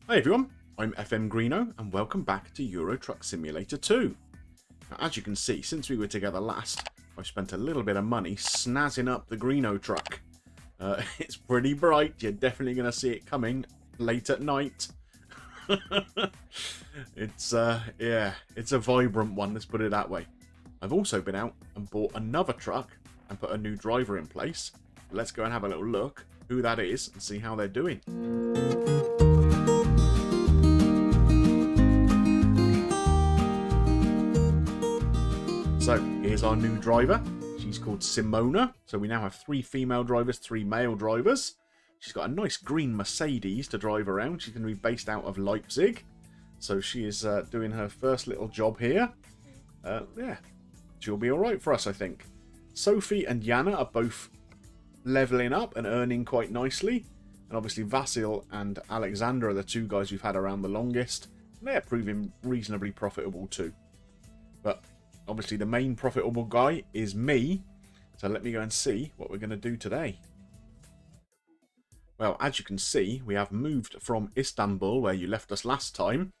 Hi everyone, I'm FM Greeno and welcome back to Euro Truck Simulator 2. Now, as you can see, since we were together last, I've spent a little bit of money snazzing up the Greeno truck. It's pretty bright, you're definitely going to see it coming late at night. It's a vibrant one, let's put it that way. I've also been out and bought another truck and put a new driver in place. Let's go and have a little look who that is and see how they're doing. So, here's our new driver. She's called Simona. So we now have 3 female drivers, 3 male drivers. She's got a nice green Mercedes to drive around. She's going to be based out of Leipzig. So she is doing her first little job here. Yeah, she'll be alright for us, I think. Sophie and Jana are both leveling up and earning quite nicely. And obviously Vasil and Alexander are the 2 guys we've had around the longest. And they're proving reasonably profitable too. But obviously the main profitable guy is me, so let me go and see what we're going to do today. Well, as you can see, we have moved from Istanbul, where you left us last time.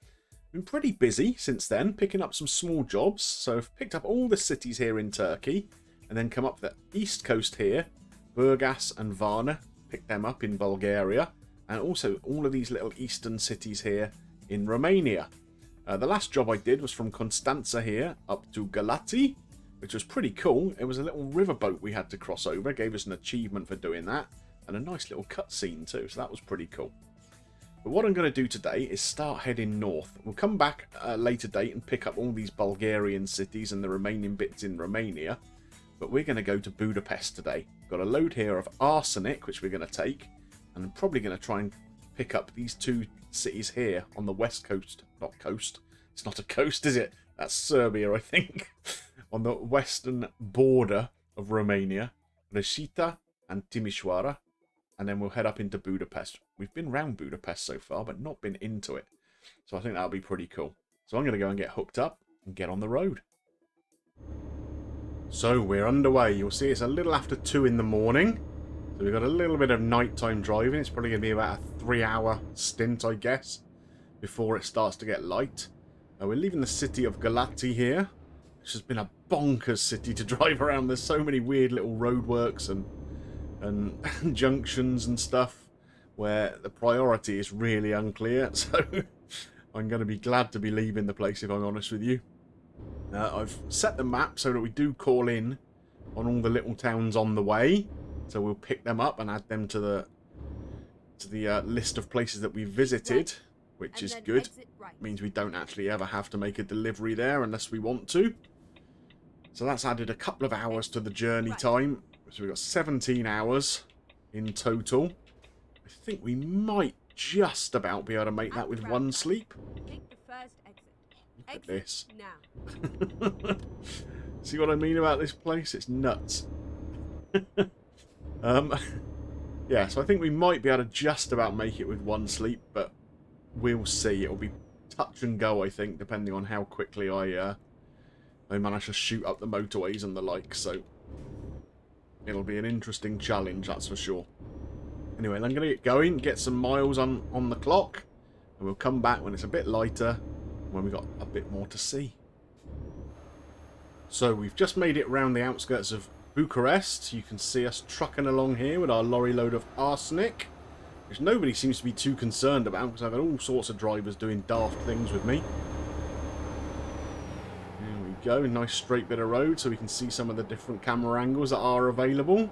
Been pretty busy since then, picking up some small jobs. So I've picked up all the cities here in Turkey, and then come up the east coast here, Burgas and Varna, picked them up in Bulgaria, and also all of these little eastern cities here in Romania. The last job I did was from Constanța here up to Galati, which was pretty cool. It was a little riverboat we had to cross over, gave us an achievement for doing that, and a nice little cutscene too, so that was pretty cool. But what I'm going to do today is start heading north. We'll come back at a later date and pick up all these Bulgarian cities and the remaining bits in Romania, but we're going to go to Budapest today. Got a load here of arsenic, which we're going to take, and I'm probably going to try and pick up these 2 cities here on the west coast. Not coast. It's not a coast, is it? That's Serbia, I think. On the western border of Romania. Reșița and Timisoara. And then we'll head up into Budapest. We've been round Budapest so far, but not been into it. So I think that'll be pretty cool. So I'm going to go and get hooked up and get on the road. So we're underway. You'll see it's a little after 2 in the morning. So we've got a little bit of nighttime driving. It's probably going to be about a 3-hour stint, I guess, before it starts to get light. We're leaving the city of Galati here, which has been a bonkers city to drive around. There's so many weird little roadworks and junctions and stuff where the priority is really unclear. So I'm going to be glad to be leaving the place, if I'm honest with you. I've set the map so that we do call in on all the little towns on the way. So we'll pick them up and add them to the list of places that we've visited, which is good. Means we don't actually ever have to make a delivery there unless we want to. So that's added a couple of hours to the journey time. So we've got 17 hours in total. I think we might just about be able to make that with 1 sleep. Look at this. See what I mean about this place? It's nuts. Yeah, so I think we might be able to just about make it with 1 sleep, but we'll see. It'll be touch and go, I think, depending on how quickly I manage to shoot up the motorways and the like. So it'll be an interesting challenge, that's for sure. Anyway, I'm going to get going, get some miles on the clock, and we'll come back when it's a bit lighter, when we've got a bit more to see. So we've just made it round the outskirts of Bucharest. You can see us trucking along here with our lorry load of arsenic, which nobody seems to be too concerned about, because I've had all sorts of drivers doing daft things with me. There we go, a nice straight bit of road so we can see some of the different camera angles that are available.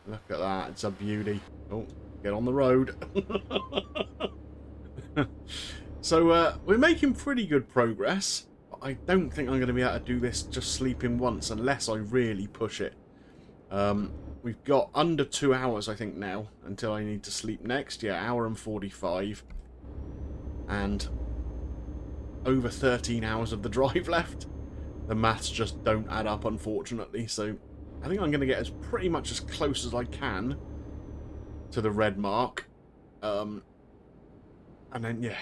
Look at that, it's a beauty. Oh, get on the road. So we're making pretty good progress. But I don't think I'm going to be able to do this just sleeping once unless I really push it. We've got under 2 hours, I think, now, until I need to sleep next. Yeah, hour and 45. And over 13 hours of the drive left. The maths just don't add up, unfortunately. So I think I'm going to get as pretty much as close as I can to the red mark. And then, yeah,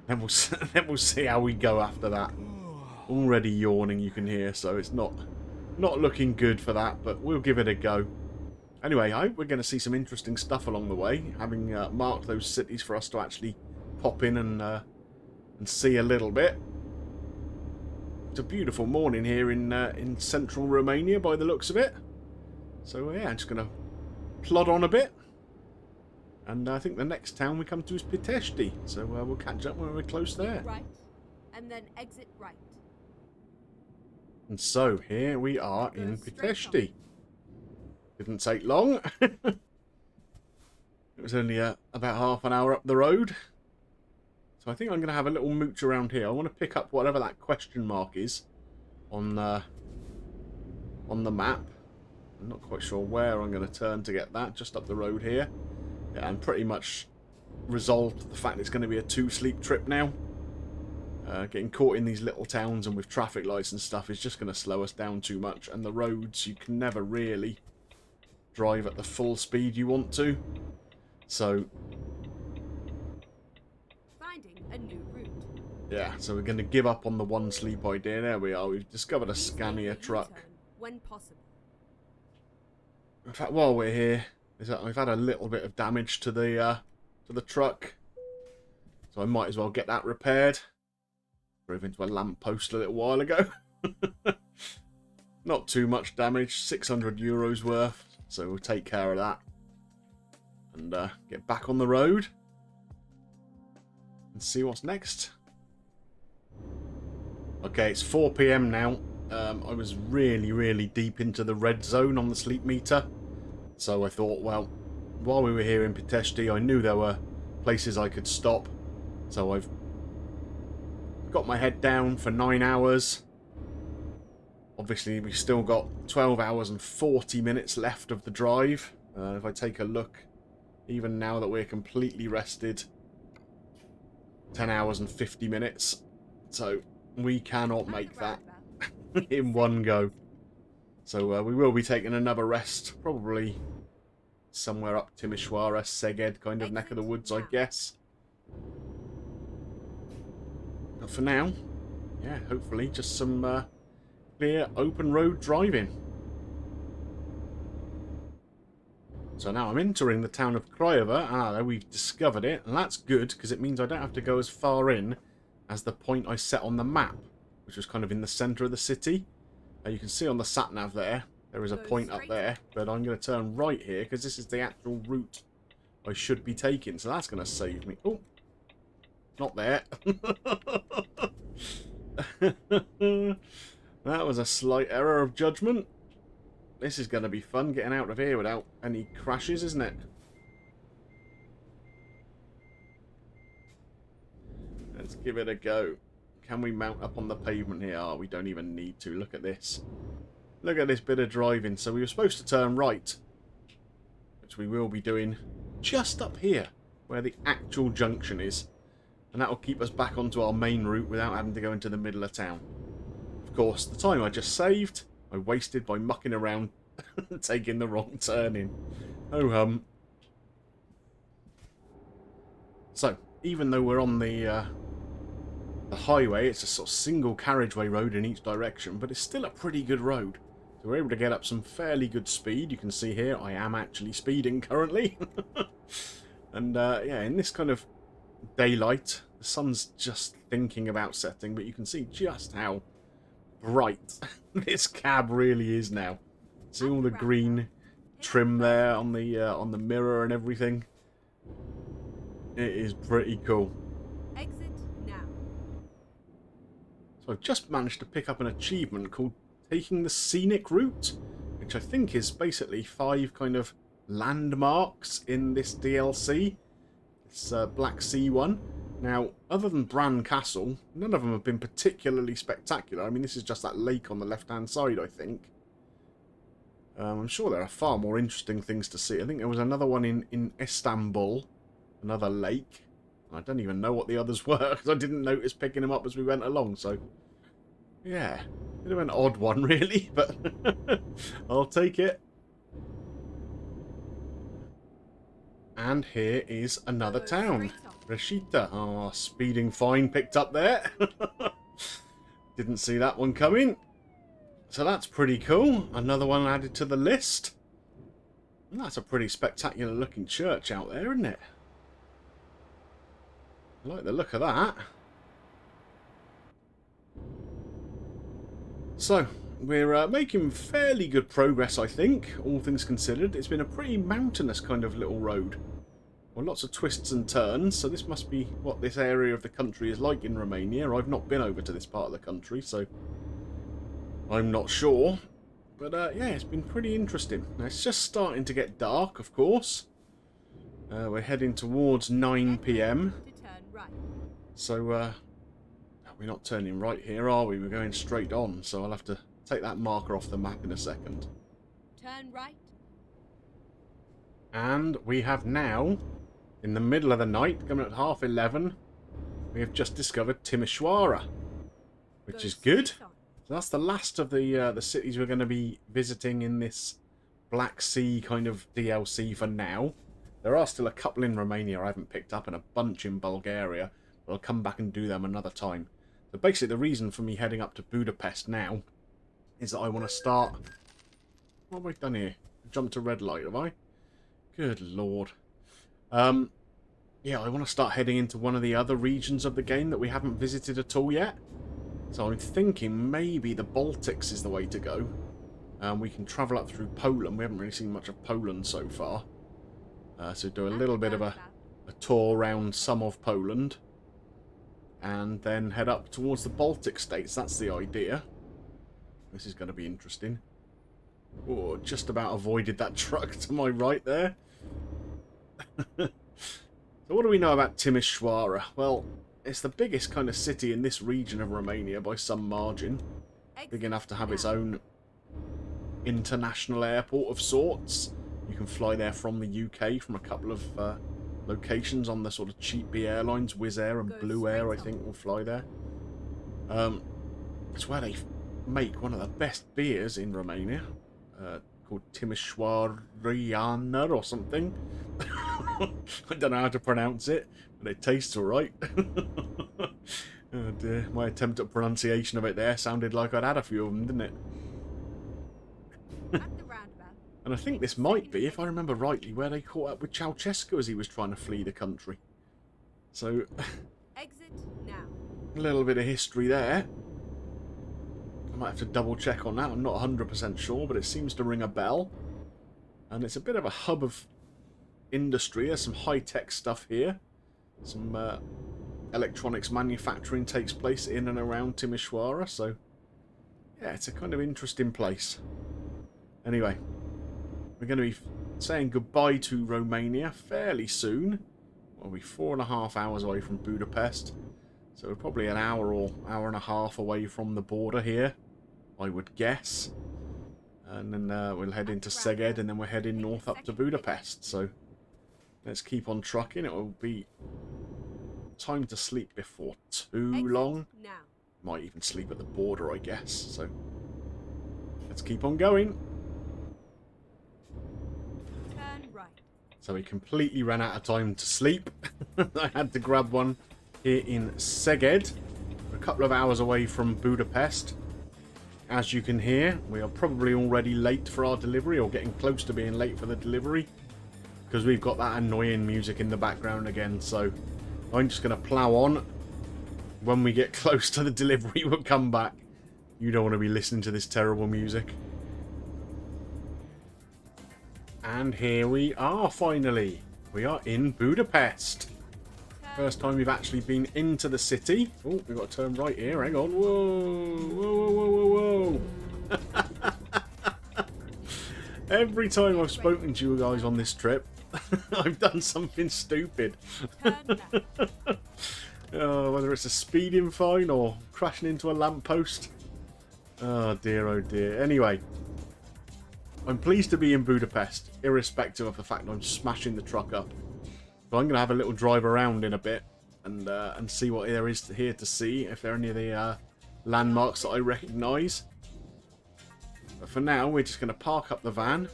then we'll see how we go after that. Already yawning, you can hear, so it's not looking good for that, but we'll give it a go. Anyway, I hope we're going to see some interesting stuff along the way, having marked those cities for us to actually pop in and see a little bit. It's a beautiful morning here in central Romania by the looks of it. So yeah, I'm just going to plod on a bit. And I think the next town we come to is Pitești. So we'll catch up when we're close there. Right, and then exit right. And so here we are in Pitești. Didn't take long. It was only about half an hour up the road. So I think I'm going to have a little mooch around here. I want to pick up whatever that question mark is on the map. I'm not quite sure where I'm going to turn to get that. Just up the road here. Yeah, I'm pretty much resolved the fact it's going to be a 2-sleep trip now. Getting caught in these little towns and with traffic lights and stuff is just going to slow us down too much. And the roads, you can never really drive at the full speed you want to. So, Finding a new route. yeah, so we're going to give up on the 1-sleep idea. There we are. We've discovered a Please make Scania a truck. U-turn when possible. In fact, while we're here, we've had a little bit of damage to the truck, so I might as well get that repaired. Drove into a lamppost a little while ago. Not too much damage, €600 worth, so we'll take care of that and get back on the road and see what's next. Okay, it's 4 PM now. I was really deep into the red zone on the sleep meter. So I thought, well, while we were here in Pitești, I knew there were places I could stop. So I've got my head down for 9 hours. Obviously, we've still got 12 hours and 40 minutes left of the drive. If I take a look, even now that we're completely rested, 10 hours and 50 minutes. So we cannot make that in one go. So we will be taking another rest, probably somewhere up Timisoara, Szeged kind of neck of the woods, I guess. But for now, yeah, hopefully just some clear open road driving. So now I'm entering the town of Craiova. There we've discovered it, and that's good because it means I don't have to go as far in as the point I set on the map, which was kind of in the centre of the city. You can see on the sat-nav there is a point up there, but I'm going to turn right here because this is the actual route I should be taking. So that's going to save me. Oh, not there. That was a slight error of judgment. This is going to be fun getting out of here without any crashes, isn't it? Let's give it a go. Can we mount up on the pavement here? Oh, we don't even need to. Look at this. Look at this bit of driving. So we were supposed to turn right, which we will be doing just up here, where the actual junction is. And that will keep us back onto our main route without having to go into the middle of town. Of course, the time I just saved, I wasted by mucking around taking the wrong turning. Oh hum. So, even though we're on the highway, it's a sort of single carriageway road in each direction, but it's still a pretty good road. So we're able to get up some fairly good speed. You can see here I am actually speeding currently. And yeah, in this kind of daylight, the sun's just thinking about setting, but you can see just how bright this cab really is now. See all the green trim there on the mirror and everything. It is pretty cool. Exit now. So I've just managed to pick up an achievement called Taking the Scenic Route, which I think is basically 5 kind of landmarks in this DLC. It's Black Sea one. Now, other than Bran Castle, none of them have been particularly spectacular. I mean, this is just that lake on the left-hand side, I think. I'm sure there are far more interesting things to see. I think there was another one in Istanbul, another lake. I don't even know what the others were, because I didn't notice picking them up as we went along, so... yeah, bit of an odd one, really, but I'll take it. And here is another town. Rashita. Oh, speeding fine picked up there. Didn't see that one coming. So that's pretty cool. Another one added to the list. That's a pretty spectacular looking church out there, isn't it? I like the look of that. So, we're making fairly good progress, I think, all things considered. It's been a pretty mountainous kind of little road. Well, lots of twists and turns, so this must be what this area of the country is like in Romania. I've not been over to this part of the country, so I'm not sure. But yeah, it's been pretty interesting. Now, it's just starting to get dark, of course. We're heading towards 9 PM. To turn right. So, we're not turning right here, are we? We're going straight on, so I'll have to take that marker off the map in a second. Turn right. And we have now, in the middle of the night, coming at 11:30, we have just discovered Timisoara, which is good. straight on. So that's the last of the cities we're going to be visiting in this Black Sea kind of DLC for now. There are still a couple in Romania I haven't picked up and a bunch in Bulgaria, but I'll come back and do them another time. So basically the reason for me heading up to Budapest now is that I want to start... What have I done here? Jumped to red light, have I? Good lord. Yeah, I want to start heading into one of the other regions of the game that we haven't visited at all yet. So I'm thinking maybe the Baltics is the way to go. We can travel up through Poland. We haven't really seen much of Poland so far. So do a little bit of a tour around some of Poland. And then head up towards the Baltic states. That's the idea. This is going to be interesting. Oh, just about avoided that truck to my right there. So what do we know about Timisoara? Well, it's the biggest kind of city in this region of Romania by some margin. Big enough to have its own international airport of sorts. You can fly there from the UK, from a couple of locations on the sort of cheap B airlines. Wizz Air and Blue Air, I think, will fly there. It's where they make one of the best beers in Romania, called Timisoara or something. I don't know how to pronounce it, but it tastes alright. Oh dear, my attempt at pronunciation of it there sounded like I'd had a few of them, didn't it? At the roundabout. And I think this might be, if I remember rightly, where they caught up with Ceausescu as he was trying to flee the country. So, Exit now. a little bit of history there. I might have to double check on that, I'm not 100% sure, but it seems to ring a bell. And it's a bit of a hub of industry. There's some high-tech stuff here. Some electronics manufacturing takes place in and around Timisoara, so yeah, it's a kind of interesting place. Anyway, we're going to be saying goodbye to Romania fairly soon. We'll be 4.5 hours away from Budapest, so we're probably an hour or hour and a half away from the border here, I would guess. And then we'll head into Szeged, and then we're heading north up to Budapest. So let's keep on trucking. It will be time to sleep before too long. Now. Might even sleep at the border, I guess. So let's keep on going. Turn right. So we completely ran out of time to sleep. I had to grab one here in Szeged. We're a couple of hours away from Budapest. As you can hear, we are probably already late for our delivery, or getting close to being late for the delivery, because we've got that annoying music in the background again. So I'm just going to plough on. When we get close to the delivery, we'll come back. You don't want to be listening to this terrible music. And here we are, finally. We are in Budapest. First time we've actually been into the city. Oh, we've got to turn right here. Hang on. Whoa. Whoa, whoa, whoa, whoa, whoa. Every time I've spoken to you guys on this trip, I've done something stupid. Oh, whether it's a speeding fine or crashing into a lamppost. Oh dear, oh dear. Anyway, I'm pleased to be in Budapest, irrespective of the fact I'm smashing the truck up. So I'm going to have a little drive around in a bit and see what there is here to see, if there are any of the landmarks that I recognise. But for now, we're just going to park up the van.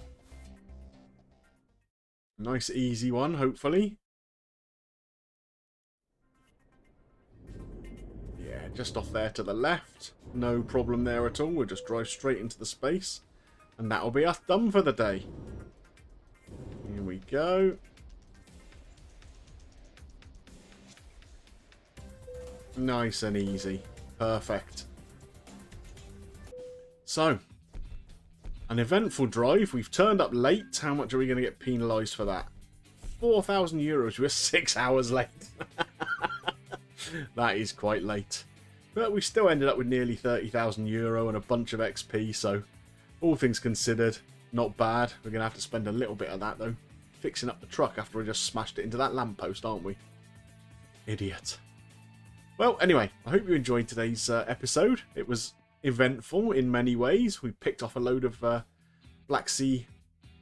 Nice easy one, hopefully. Yeah, just off there to the left. No problem there at all. We'll just drive straight into the space. And that'll be us done for the day. Here we go. Nice and easy. Perfect. So, an eventful drive. We've turned up late. How much are we going to get penalised for that? 4,000 euros. We're 6 hours late. That is quite late. But we still ended up with nearly 30,000 euro and a bunch of XP. So, all things considered, not bad. We're going to have to spend a little bit of that, though. Fixing up the truck after we just smashed it into that lamppost, aren't we? Idiot. Well, anyway, I hope you enjoyed today's episode. It was eventful in many ways. We picked off a load of Black Sea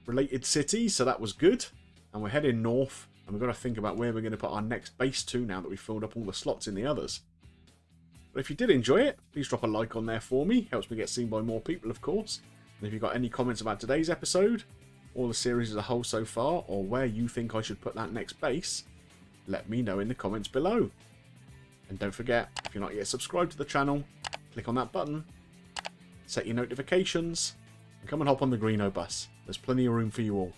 related cities, so that was good. And we're heading north, and we've got to think about where we're going to put our next base to now that we've filled up all the slots in the others. But if you did enjoy it, please drop a like on there for me. Helps me get seen by more people, of course. And if you've got any comments about today's episode, or the series as a whole so far, or where you think I should put that next base, let me know in the comments below. And don't forget, if you're not yet subscribed to the channel, click on that button, set your notifications, and come and hop on the Greenobus. There's plenty of room for you all.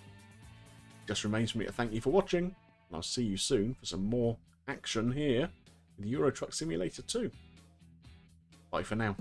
Just remains for me to thank you for watching, and I'll see you soon for some more action here with Euro Truck Simulator 2. Bye for now.